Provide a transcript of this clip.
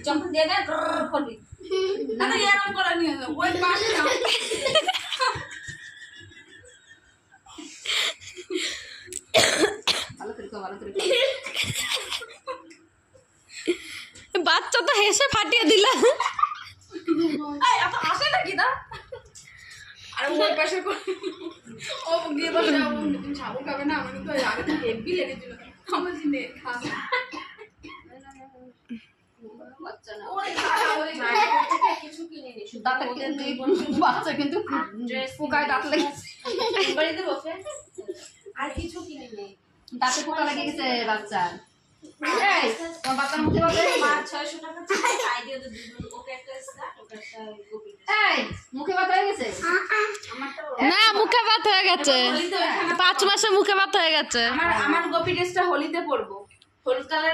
যখন দিয়ে দেয় করবি না না এরকম করে নিয়ে যাও ওই পাশে না ভালো করে বাচ্চা তো হেসে ফাটিয়ে দিল। এই এত আসে নাকি না আরে ওই পাশে ও গিয়ে বসে তুমি সাবু খাবে না আমি তো আগে থেকে হেভি লেগেছিল আমার জিনে খাবে বাচ্চা না ওই ওই থেকে কিছু কিনে নি দাঁতে বাচ্চা কিন্তু পোকায় দাঁত লেগেছে বাড়ি দেবো আর কিছু কিনে নি দাঁতে পোকা লেগে গেছে বাচ্চা এই তোমার বাচ্চার মুখে বলে মা 600 টাকা খাই দিও তো ওকে একটা স্টার্ট ওকে একটা গোপি এই মুখে ব্যথা হয়ে গেছে না মুখে ব্যথা হয়ে গেছে 5 মাসে মুখে ব্যথা হয়ে গেছে। আমার গোপি ড্রেসটা হোলিতে পরবো হলুদ কালার